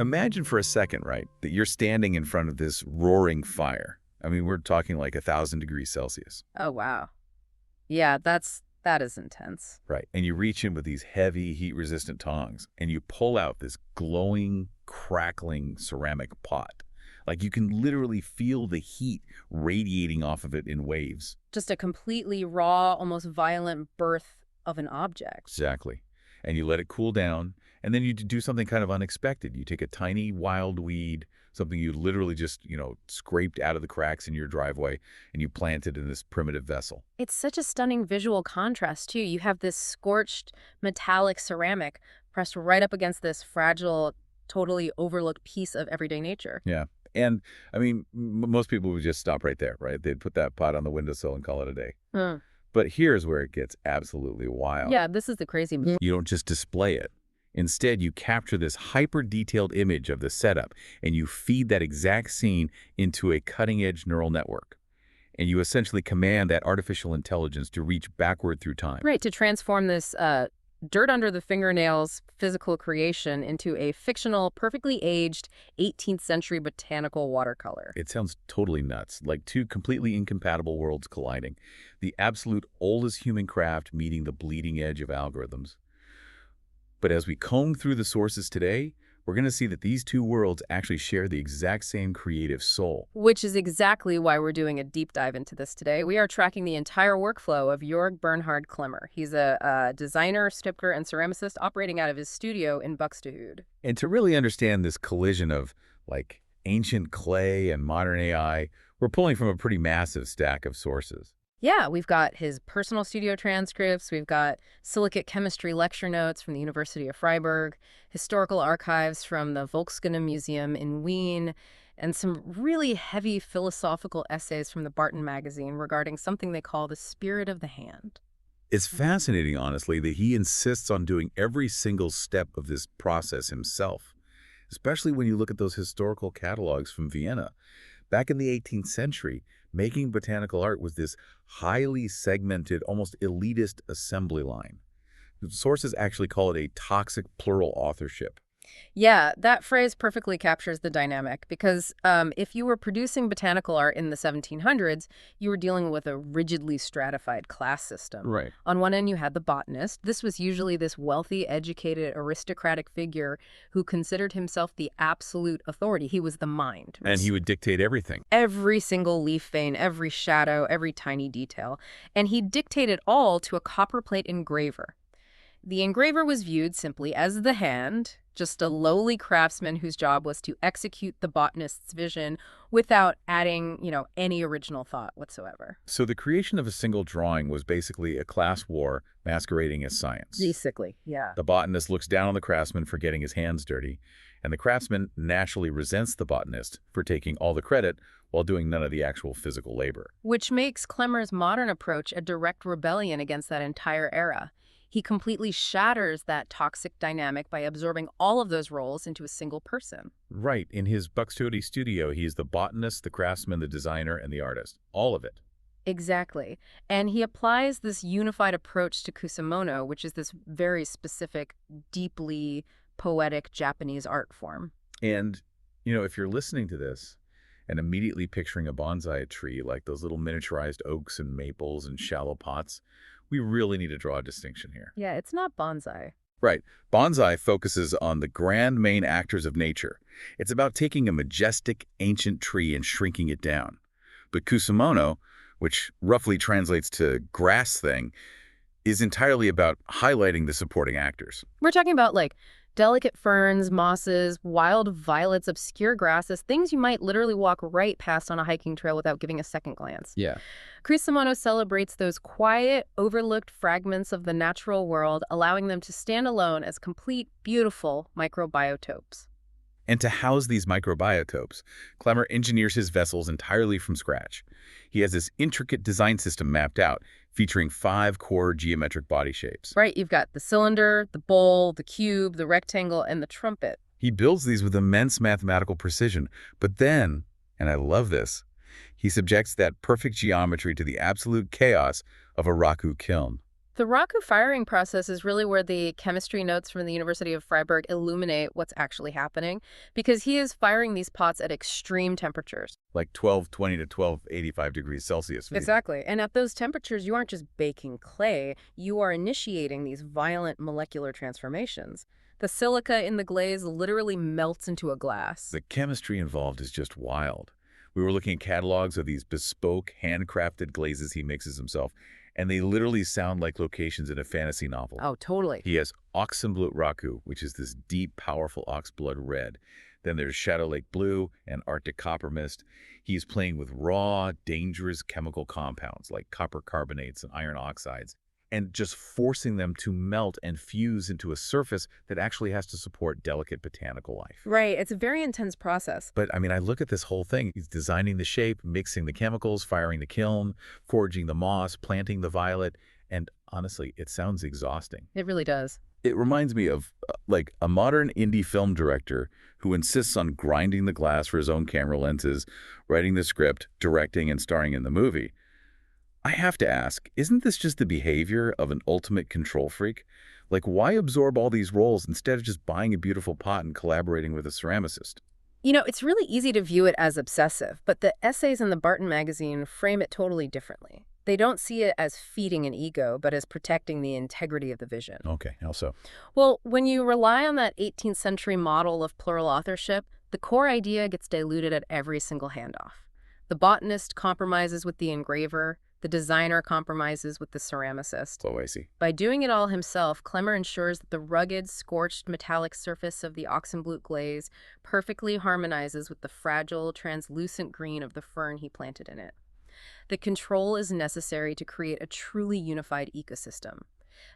Imagine for a second, right, that you're standing in front of this roaring fire. I mean, we're talking like 1,000 degrees Celsius. Oh, wow. Yeah, that is intense. Right. And you reach in with these heavy, heat-resistant tongs, and you pull out this glowing, crackling ceramic pot. Like you can literally feel the heat radiating off of it in waves. Just a completely raw, almost violent birth of an object. Exactly. And you let it cool down, and then you do something kind of unexpected. You take a tiny wild weed, something you literally just, scraped out of the cracks in your driveway, and you plant it in this primitive vessel. It's such a stunning visual contrast, too. You have this scorched metallic ceramic pressed right up against this fragile, totally overlooked piece of everyday nature. Yeah. And, I mean, most people would just stop right there, right? They'd put that pot on the windowsill and call it a day. But here's where it gets absolutely wild. Yeah, this is the crazy. You don't just display it. Instead, you capture this hyper-detailed image of the setup, and you feed that exact scene into a cutting-edge neural network. And you essentially command that artificial intelligence to reach backward through time. Right, to transform this dirt under the fingernails physical creation into a fictional, perfectly aged 18th century botanical watercolor. It sounds totally nuts, like two completely incompatible worlds colliding. The absolute oldest human craft meeting the bleeding edge of algorithms. But as we comb through the sources today, we're going to see that these two worlds actually share the exact same creative soul. Which is exactly why we're doing a deep dive into this today. We are tracking the entire workflow of Bernhard Klemmer. He's a designer, sculptor, and ceramicist operating out of his studio in Buxtehude. And to really understand this collision of, like, ancient clay and modern AI, we're pulling from a pretty massive stack of sources. Yeah, we've got his personal studio transcripts, we've got silicate chemistry lecture notes from the University of Freiburg, historical archives from the Volkskunde Museum in Wien, and some really heavy philosophical essays from the Barton magazine regarding something they call the spirit of the hand. It's fascinating, honestly, that he insists on doing every single step of this process himself, especially when you look at those historical catalogs from Vienna. Back in the 18th century, making botanical art was this highly segmented, almost elitist assembly line. Sources actually call it a toxic plural authorship. Yeah, that phrase perfectly captures the dynamic because if you were producing botanical art in the 1700s, you were dealing with a rigidly stratified class system. Right. On one end, you had the botanist. This was usually this wealthy, educated, aristocratic figure who considered himself the absolute authority. He was the mind. And he would dictate everything. Every single leaf vein, every shadow, every tiny detail. And he dictated all to a copperplate engraver. The engraver was viewed simply as the hand, just a lowly craftsman whose job was to execute the botanist's vision without adding, any original thought whatsoever. So the creation of a single drawing was basically a class war masquerading as science. Basically, yeah. The botanist looks down on the craftsman for getting his hands dirty, and the craftsman naturally resents the botanist for taking all the credit while doing none of the actual physical labor. Which makes Klemmer's modern approach a direct rebellion against that entire era. He completely shatters that toxic dynamic by absorbing all of those roles into a single person. Right. In his Buxtehude studio, he's the botanist, the craftsman, the designer, and the artist. All of it. Exactly. And he applies this unified approach to Kusamono, which is this very specific, deeply poetic Japanese art form. And, if you're listening to this and immediately picturing a bonsai tree like those little miniaturized oaks and maples and shallow pots, we really need to draw a distinction here. Yeah, it's not bonsai. Right. Bonsai focuses on the grand main actors of nature. It's about taking a majestic, ancient tree and shrinking it down. But Kusamono, which roughly translates to grass thing, is entirely about highlighting the supporting actors. We're talking about, delicate ferns, mosses, wild violets, obscure grasses, things you might literally walk right past on a hiking trail without giving a second glance. Yeah. Kusamono celebrates those quiet, overlooked fragments of the natural world, allowing them to stand alone as complete, beautiful microbiotopes. And to house these microbiotopes, Klemmer engineers his vessels entirely from scratch. He has this intricate design system mapped out, featuring 5 core geometric body shapes. Right, you've got the cylinder, the bowl, the cube, the rectangle, and the trumpet. He builds these with immense mathematical precision, but then, and I love this, he subjects that perfect geometry to the absolute chaos of a Raku kiln. The Raku firing process is really where the chemistry notes from the University of Freiburg illuminate what's actually happening, because he is firing these pots at extreme temperatures. Like 1220 to 1285 degrees Celsius. Exactly. And at those temperatures, you aren't just baking clay, you are initiating these violent molecular transformations. The silica in the glaze literally melts into a glass. The chemistry involved is just wild. We were looking at catalogs of these bespoke, handcrafted glazes he mixes himself, and they literally sound like locations in a fantasy novel. Oh, totally. He has Oxenblut Raku, which is this deep, powerful oxblood red. Then there's Shadow Lake Blue and Arctic Copper Mist. He's playing with raw, dangerous chemical compounds like copper carbonates and iron oxides, and just forcing them to melt and fuse into a surface that actually has to support delicate botanical life. Right. It's a very intense process. But, I mean, I look at this whole thing. He's designing the shape, mixing the chemicals, firing the kiln, forging the moss, planting the violet, and honestly, it sounds exhausting. It really does. It reminds me of, like, a modern indie film director who insists on grinding the glass for his own camera lenses, writing the script, directing, and starring in the movie. I have to ask, isn't this just the behavior of an ultimate control freak? Like, why absorb all these roles instead of just buying a beautiful pot and collaborating with a ceramicist? You know, it's really easy to view it as obsessive, but the essays in the Barton magazine frame it totally differently. They don't see it as feeding an ego, but as protecting the integrity of the vision. Okay, how so? Well, when you rely on that 18th century model of plural authorship, the core idea gets diluted at every single handoff. The botanist compromises with the engraver, the designer compromises with the ceramicist. Oh, I see. By doing it all himself, Klemmer ensures that the rugged, scorched metallic surface of the Oxenblut glaze perfectly harmonizes with the fragile, translucent green of the fern he planted in it. The control is necessary to create a truly unified ecosystem.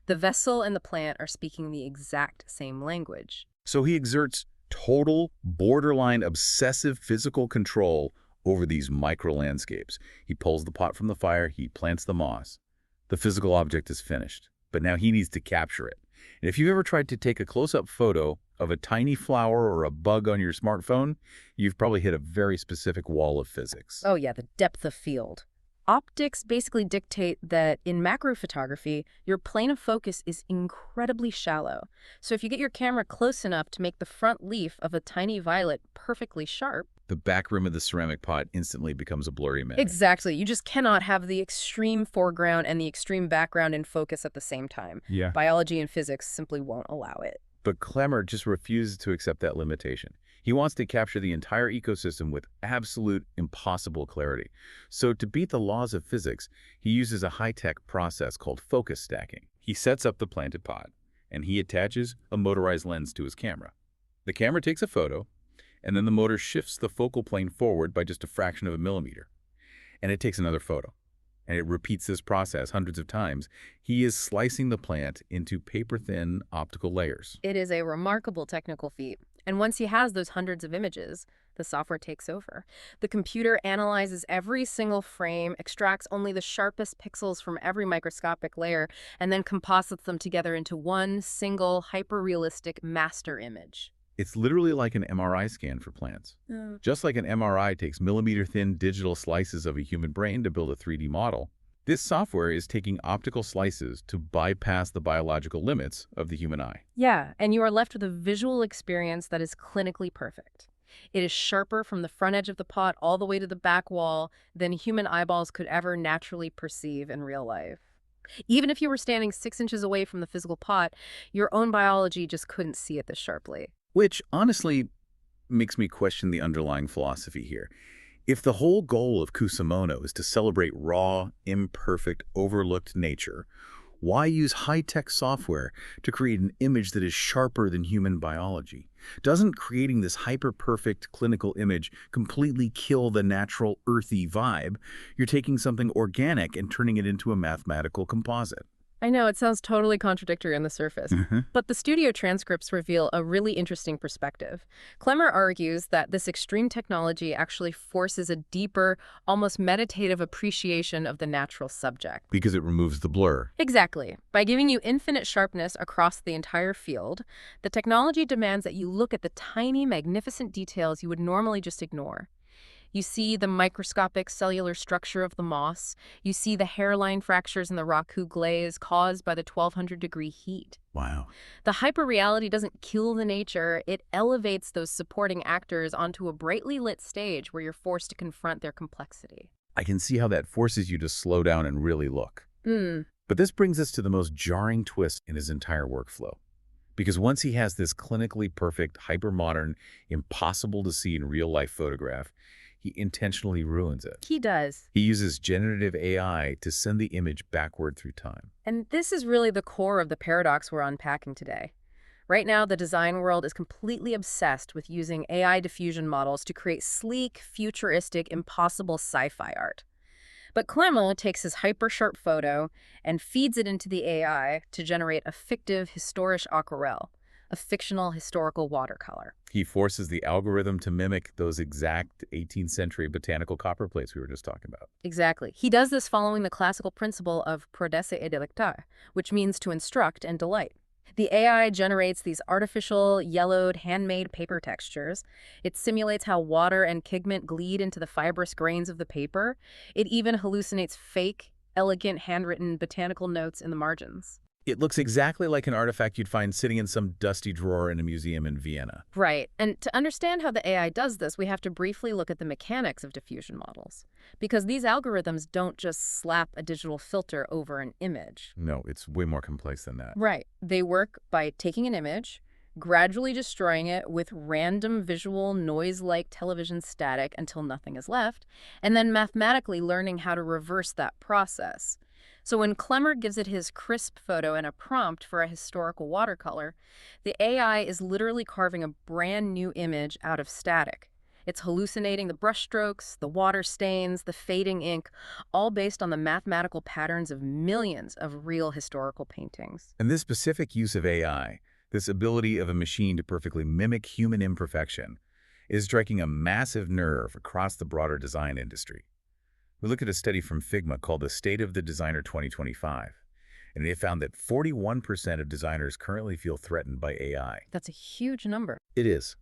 The vessel and the plant are speaking the exact same language. So he exerts total, borderline, obsessive physical control over these micro-landscapes. He pulls the pot from the fire, he plants the moss. The physical object is finished, but now he needs to capture it. And if you've ever tried to take a close-up photo of a tiny flower or a bug on your smartphone, you've probably hit a very specific wall of physics. Oh yeah, the depth of field. Optics basically dictate that in macro photography, your plane of focus is incredibly shallow. So if you get your camera close enough to make the front leaf of a tiny violet perfectly sharp, The back rim of the ceramic pot instantly becomes a blurry image. exactly, you just cannot have the extreme foreground and the extreme background in focus at the same time. Yeah. Biology and physics simply won't allow it. But Klemmer just refuses to accept that limitation. He wants to capture the entire ecosystem with absolute impossible clarity. So to beat the laws of physics, he uses a high-tech process called focus stacking. He sets up the planted pot, and he attaches a motorized lens to his camera. The camera takes a photo, and then the motor shifts the focal plane forward by just a fraction of a millimeter. And it takes another photo. And it repeats this process hundreds of times. He is slicing the plant into paper-thin optical layers. It is a remarkable technical feat. And once he has those hundreds of images, the software takes over. The computer analyzes every single frame, extracts only the sharpest pixels from every microscopic layer, and then composites them together into one single hyper-realistic master image. It's literally like an MRI scan for plants. Just like an MRI takes millimeter-thin digital slices of a human brain to build a 3D model, this software is taking optical slices to bypass the biological limits of the human eye. Yeah, and you are left with a visual experience that is clinically perfect. It is sharper from the front edge of the pot all the way to the back wall than human eyeballs could ever naturally perceive in real life. Even if you were standing 6 inches away from the physical pot, your own biology just couldn't see it this sharply. Which, honestly, makes me question the underlying philosophy here. If the whole goal of Kusamono is to celebrate raw, imperfect, overlooked nature, why use high-tech software to create an image that is sharper than human biology? Doesn't creating this hyper-perfect clinical image completely kill the natural, earthy vibe? You're taking something organic and turning it into a mathematical composite. I know, it sounds totally contradictory on the surface, but the studio transcripts reveal a really interesting perspective. Klemmer argues that this extreme technology actually forces a deeper, almost meditative appreciation of the natural subject. Because it removes the blur. Exactly. By giving you infinite sharpness across the entire field, the technology demands that you look at the tiny, magnificent details you would normally just ignore. You see the microscopic cellular structure of the moss. You see the hairline fractures in the Raku glaze caused by the 1200-degree heat. Wow. The hyperreality doesn't kill the nature, it elevates those supporting actors onto a brightly lit stage where you're forced to confront their complexity. I can see how that forces you to slow down and really look. But this brings us to the most jarring twist in his entire workflow. Because once he has this clinically perfect, hyper-modern, impossible-to-see in real-life photograph, he intentionally ruins it. He does. He uses generative AI to send the image backward through time. And this is really the core of the paradox we're unpacking today. Right now, the design world is completely obsessed with using AI diffusion models to create sleek, futuristic, impossible sci-fi art. But Klemmer takes his hyper-sharp photo and feeds it into the AI to generate a fictive historisch aquarelle, a fictional historical watercolor. He forces the algorithm to mimic those exact 18th century botanical copper plates we were just talking about. Exactly. He does this following the classical principle of prodesse et delectare, which means to instruct and delight. The AI generates these artificial, yellowed, handmade paper textures. It simulates how water and pigment glide into the fibrous grains of the paper. It even hallucinates fake, elegant, handwritten botanical notes in the margins. It looks exactly like an artifact you'd find sitting in some dusty drawer in a museum in Vienna. Right. And to understand how the AI does this, we have to briefly look at the mechanics of diffusion models. Because these algorithms don't just slap a digital filter over an image. No, it's way more complex than that. Right. They work by taking an image, gradually destroying it with random visual noise-like television static until nothing is left, and then mathematically learning how to reverse that process. So when Klemmer gives it his crisp photo and a prompt for a historical watercolor, the AI is literally carving a brand new image out of static. It's hallucinating the brushstrokes, the water stains, the fading ink, all based on the mathematical patterns of millions of real historical paintings. And this specific use of AI, this ability of a machine to perfectly mimic human imperfection, is striking a massive nerve across the broader design industry. We look at a study from Figma called the State of the Designer 2025, and it found that 41% of designers currently feel threatened by AI. That's a huge number. It is.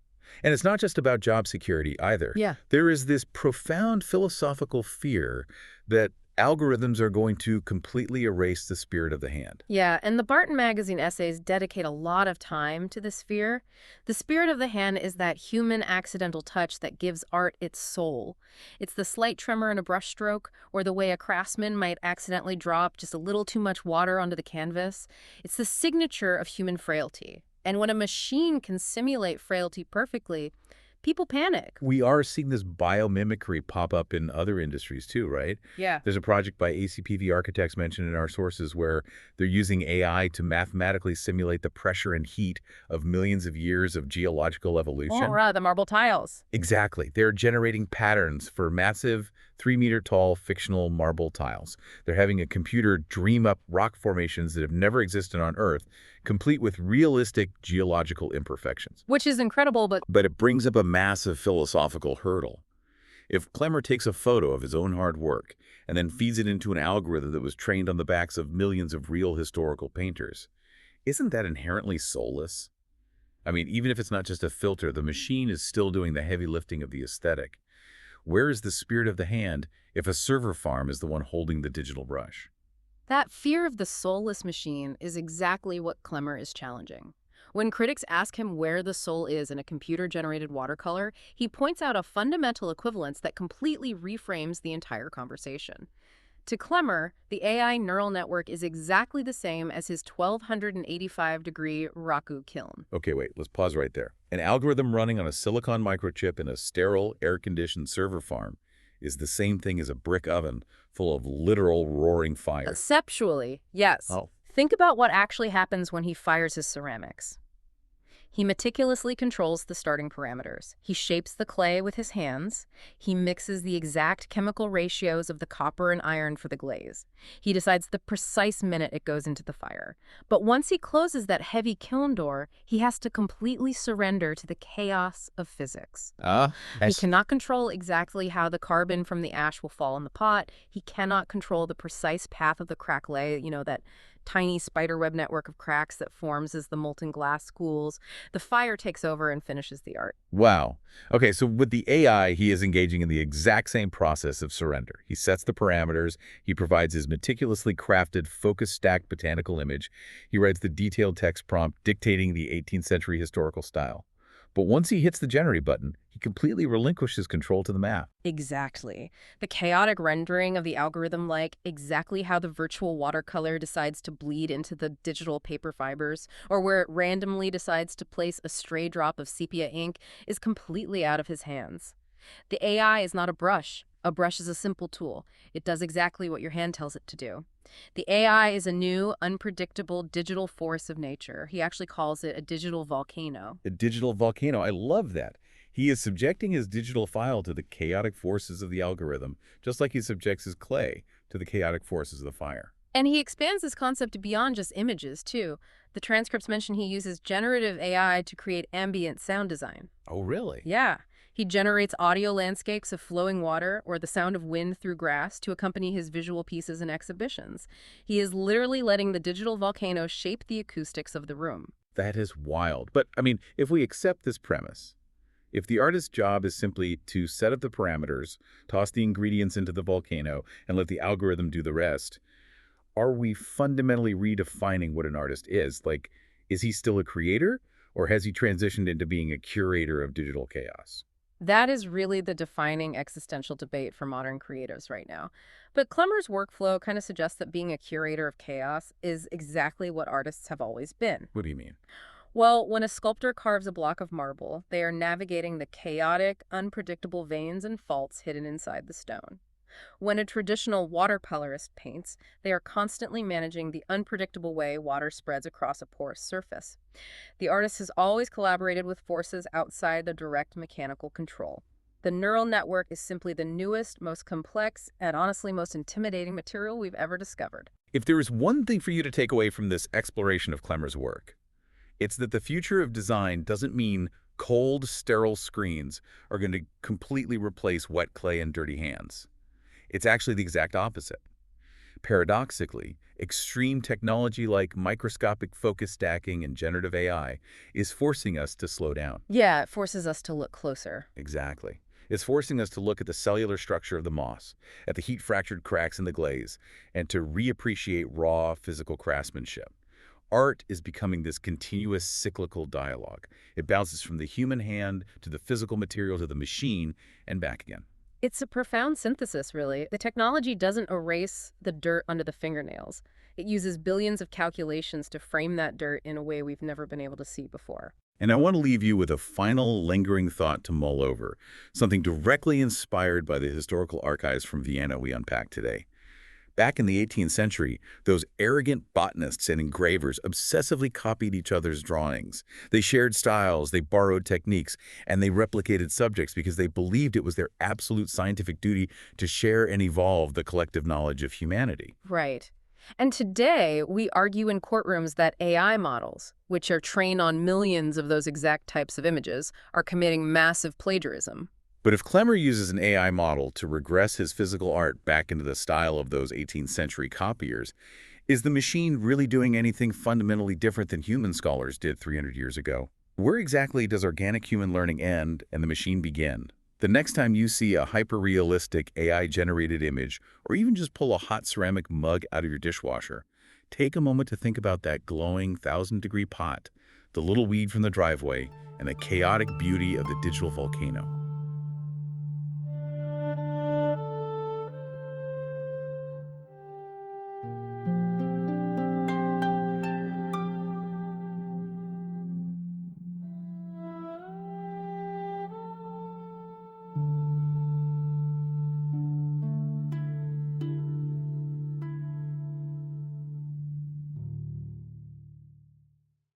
And it's not just about job security either. Yeah. There is this profound philosophical fear that algorithms are going to completely erase the spirit of the hand. Yeah, and the Barton Magazine essays dedicate a lot of time to this fear. The spirit of the hand is that human accidental touch that gives art its soul. It's the slight tremor in a brushstroke, or the way a craftsman might accidentally drop just a little too much water onto the canvas. It's the signature of human frailty. And when a machine can simulate frailty perfectly, people panic. We are seeing this biomimicry pop up in other industries too, right? Yeah. There's a project by ACPV architects mentioned in our sources where they're using AI to mathematically simulate the pressure and heat of millions of years of geological evolution. Oh, right, the marble tiles. Exactly. They're generating patterns for massive 3-meter-tall fictional marble tiles. They're having a computer dream up rock formations that have never existed on Earth, complete with realistic geological imperfections. Which is incredible, But it brings up a massive philosophical hurdle. If Klemmer takes a photo of his own hard work and then feeds it into an algorithm that was trained on the backs of millions of real historical painters, isn't that inherently soulless? I mean, even if it's not just a filter, the machine is still doing the heavy lifting of the aesthetic. Where is the spirit of the hand if a server farm is the one holding the digital brush? that fear of the soulless machine is exactly what Klemmer is challenging. When critics ask him where the soul is in a computer-generated watercolor, he points out a fundamental equivalence that completely reframes the entire conversation. To Klemmer, the AI neural network is exactly the same as his 1285-degree Raku kiln. Okay, wait, let's pause right there. An algorithm running on a silicon microchip in a sterile, air-conditioned server farm is the same thing as a brick oven full of literal roaring fire. Conceptually, yes. Oh. Think about what actually happens when he fires his ceramics. He meticulously controls the starting parameters. He shapes the clay with his hands. He mixes the exact chemical ratios of the copper and iron for the glaze. He decides the precise minute it goes into the fire. But once he closes that heavy kiln door, he has to completely surrender to the chaos of physics. He cannot control exactly how the carbon from the ash will fall in the pot. He cannot control the precise path of the craquelin, that tiny spiderweb network of cracks that forms as the molten glass cools. The fire takes over and finishes the art. Wow. Okay, so with the AI, he is engaging in the exact same process of surrender. He sets the parameters, he provides his meticulously crafted, focus-stacked botanical image, he writes the detailed text prompt dictating the 18th century historical style. But once he hits the generate button, he completely relinquishes control to the map. Exactly. The chaotic rendering of the algorithm, like exactly how the virtual watercolor decides to bleed into the digital paper fibers, or where it randomly decides to place a stray drop of sepia ink, is completely out of his hands. The AI is not a brush. A brush is a simple tool. It does exactly what your hand tells it to do. The AI is a new, unpredictable digital force of nature. He actually calls it a digital volcano. A digital volcano, I love that. He is subjecting his digital file to the chaotic forces of the algorithm, just like he subjects his clay to the chaotic forces of the fire. And he expands this concept beyond just images, too. The transcripts mention he uses generative AI to create ambient sound design. Oh, really? Yeah. He generates audio landscapes of flowing water or the sound of wind through grass to accompany his visual pieces and exhibitions. He is literally letting the digital volcano shape the acoustics of the room. That is wild. But, I mean, if we accept this premise, if the artist's job is simply to set up the parameters, toss the ingredients into the volcano, and let the algorithm do the rest, are we fundamentally redefining what an artist is? Like, is he still a creator, or has he transitioned into being a curator of digital chaos? That is really the defining existential debate for modern creatives right now. But Klemmer's workflow kind of suggests that being a curator of chaos is exactly what artists have always been. What do you mean? Well, when a sculptor carves a block of marble, they are navigating the chaotic, unpredictable veins and faults hidden inside the stone. When a traditional watercolorist paints, they are constantly managing the unpredictable way water spreads across a porous surface. The artist has always collaborated with forces outside the direct mechanical control. The neural network is simply the newest, most complex, and honestly most intimidating material we've ever discovered. If there is one thing for you to take away from this exploration of Klemmer's work, it's that the future of design doesn't mean cold, sterile screens are going to completely replace wet clay and dirty hands. It's actually the exact opposite. Paradoxically, extreme technology like microscopic focus stacking and generative AI is forcing us to slow down. Yeah, it forces us to look closer. Exactly. It's forcing us to look at the cellular structure of the moss, at the heat-fractured cracks in the glaze, and to reappreciate raw physical craftsmanship. Art is becoming this continuous cyclical dialogue. It bounces from the human hand to the physical material to the machine and back again. It's a profound synthesis, really. The technology doesn't erase the dirt under the fingernails. It uses billions of calculations to frame that dirt in a way we've never been able to see before. And I want to leave you with a final lingering thought to mull over, something directly inspired by the historical archives from Vienna we unpacked today. Back in the 18th century, those arrogant botanists and engravers obsessively copied each other's drawings. They shared styles, they borrowed techniques, and they replicated subjects because they believed it was their absolute scientific duty to share and evolve the collective knowledge of humanity. Right. And today, we argue in courtrooms that AI models, which are trained on millions of those exact types of images, are committing massive plagiarism. But if Klemmer uses an AI model to regress his physical art back into the style of those 18th century copiers, is the machine really doing anything fundamentally different than human scholars did 300 years ago? Where exactly does organic human learning end and the machine begin? The next time you see a hyper-realistic AI-generated image, or even just pull a hot ceramic mug out of your dishwasher, take a moment to think about that glowing 1,000-degree pot, the little weed from the driveway, and the chaotic beauty of the digital volcano.